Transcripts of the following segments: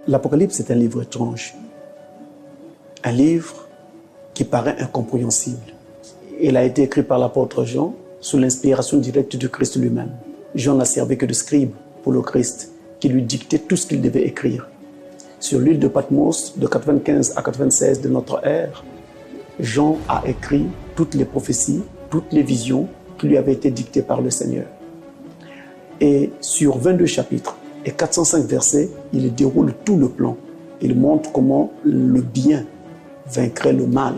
L'Apocalypse est un livre étrange. Un livre qui paraît incompréhensible. Il a été écrit par l'apôtre Jean sous l'inspiration directe du Christ lui-même. Jean n'a servi que de scribe pour le Christ, qui lui dictait tout ce qu'il devait écrire. Sur l'île de Patmos, de 95 à 96 de notre ère, Jean a écrit toutes les prophéties, toutes les visions qui lui avaient été dictées par le Seigneur. Et sur 22 chapitres et 405 versets, il déroule tout le plan. Il montre comment le bien vaincrait le mal.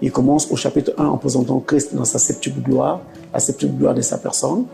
Il commence au chapitre 1 en présentant Christ dans sa septuple gloire, la septuple gloire de sa personne.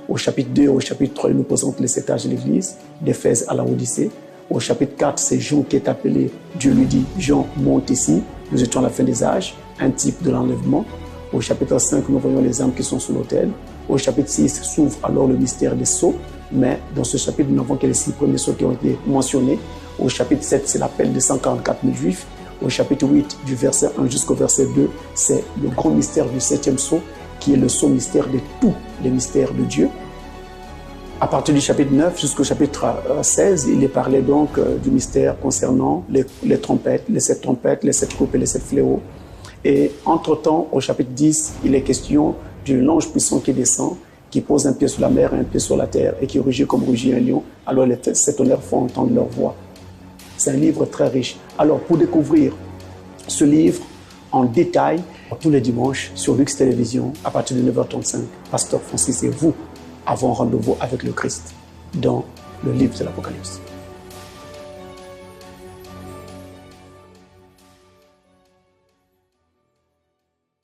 Au chapitre 2 et au chapitre 3, il nous présente les 7 âges de l'Église, d'Éphèse à la Odyssée. Au chapitre 4, c'est Jean qui est appelé. Dieu lui dit, Jean, monte ici, nous étions à la fin des âges, un type de l'enlèvement. Au chapitre 5, nous voyons les âmes qui sont sous l'autel. Au chapitre 6, s'ouvre alors le mystère des sceaux. Mais dans ce chapitre, nous n'avons que les 6 premiers sceaux qui ont été mentionnés. Au chapitre 7, c'est l'appel de 144 000 juifs. Au chapitre 8, du verset 1 jusqu'au verset 2, c'est le grand mystère du 7e sceau, qui est le sceau mystère de tous les mystères de Dieu. À partir du chapitre 9 jusqu'au chapitre 16, il est parlé donc du mystère concernant les trompettes, les 7 trompettes, les 7 coupes et les 7 fléaux. Et entre-temps, au chapitre 10, il est question d'un ange puissant qui descend, qui pose un pied sur la mer et un pied sur la terre, et qui rugit comme rugit un lion. Alors les 7 tonnerres font entendre leur voix. C'est un livre très riche. Alors pour découvrir ce livre en détail, tous les dimanches sur Lux Télévision, à partir de 9h35, Pasteur Francis et vous avons rendez-vous avec le Christ dans le livre de l'Apocalypse.